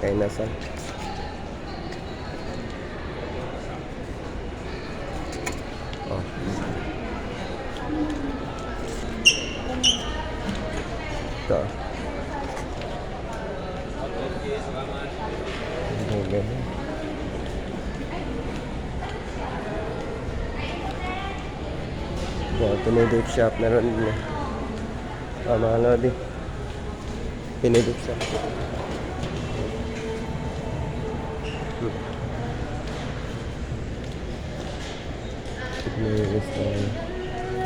Kay nasa. Oh. Ito. Okay. Wow, pinidip shop. Meron din. Mga lodi. Pinidip shop.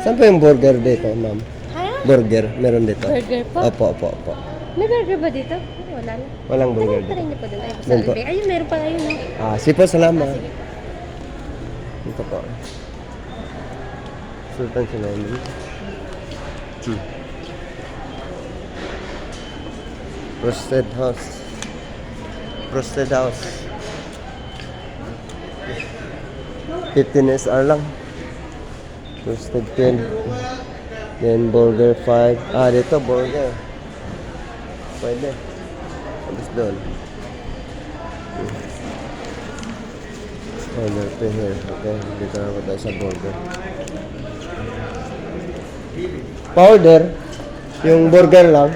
Saan po yung burger dito, ma'am? Ha? Burger, meron dito. Burger po? Opo. May burger ba dito? Wala na. Walang burger Tanong pa dito. rin niyo po doon. Ay, Doon po. ayun, meron pa ayun. Sipo, salamat. Sige po. Dito po. Sultan Sinaini. Roasted house. Roasted house. 15 SR lang. Roasted 10. Then burger 5. Dito burger. Pwede. Tapos doon. Order to here. Okay, dito na ako tayo sa burger. Powder. Yung burger lang.